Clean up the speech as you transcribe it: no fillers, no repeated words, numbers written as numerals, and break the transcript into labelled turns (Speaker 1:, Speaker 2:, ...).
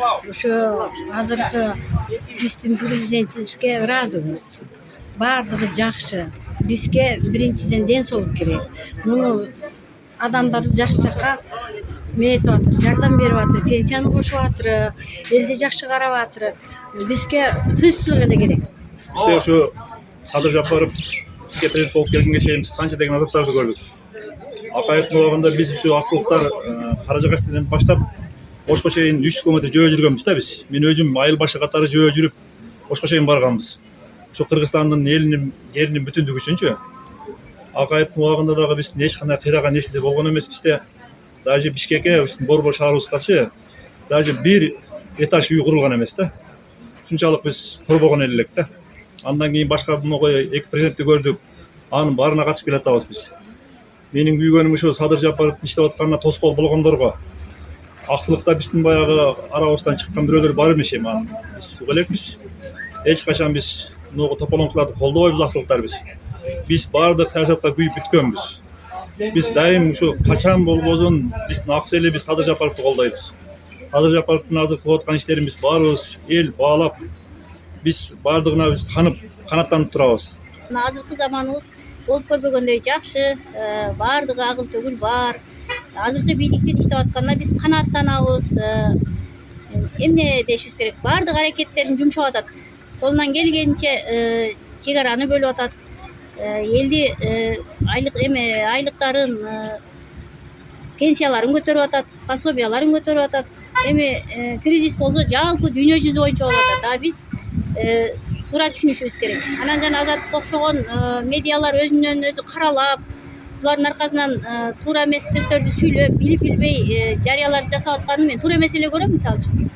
Speaker 1: ошо азыркы биздин президентибизге ыраазыбыз. Баардыгы жакшы. Бизге биринчиден ден соолук керек. Муну адамдар жакшы жакка метип атыр, жардам берип атыр, пенсияны кошуп атыр, элди жакшы карап атыр. Бизге тынччылык эле керек.
Speaker 2: Бизде ушу Садыр Жапаров бизге президент болуп келгенге чейин биз канча деген азаптарды көрдүк. Акаевдин убагында биз ушу аксылыктар Кара Жагачтан баштап Ошко чейин 3 көмөтө жөө жүргөнбүз да биз. Мен өзүм айыл башы катары жөө жүрүп Ошко чейин барганбыз. Ушу Кыргызстандын элинин жеринин бүтүндүгү үчүнчү. Акаевдин убагында дагы биз эч кандай кыйраган нерсе болгон эмес бизде. Даже Бишкекке биздин Борбор шаарыбызгачы даже бир этаж үй курулган эмес да. Ушунчалык биз корбогон элек да. Андан кийин башка могой эки президентти көрдүк. Анын баарына катышып келатабыз биз. Менин күйгөнүм ушу Садыр Жапаровдун иштеп атканына тоскоол болгондорго. Аксылыкта биздин баягы арабыздан чыккан бирөөлөр бар эмес эми аны биз уга элекпиз. Эч качан биз муну тополоңчуларды колдобойбуз, аксылыктар биз. Биз баардык саясатка күйүп бүткөнбүз. Биз дайым ушу качан болбосун биздин аксы эли биз Садыр Жапаровду колдойбуз. Садыр Жапаровдун азыр кылып аткан иштерин биз баарыбыз эл баалап, биз баардыгына биз канаттанып турабыз.
Speaker 3: Мына азыркы заманыбыз болуп көрбөгөндөй жакшы, баардыгы агыл төгүл бар. Азыркы бийликтин иштеп атканына биз канааттанабыз. Эмне дешибиз керек? Баардык аракеттерин жумшап атат. Колунан келгенче чек араны бөлүп атат. Элди айлыктарын, пенсияларын көтөрүп атат, пособияларын көтөрүп атат. Эми кризис болсо жалпы дүйнө жүзү боюнча болуп атат. А биз туура түшүнүшүбүз керек. Анан жана Азаттыкка окшогон медиалар өзүнөн өзү каралап, булардын аркасынан туура эмес сөздөрдү сүйлөп, билип билбей жарыяларды жасап атканын мен туура эмес эле көрөм, мисалы үчүн.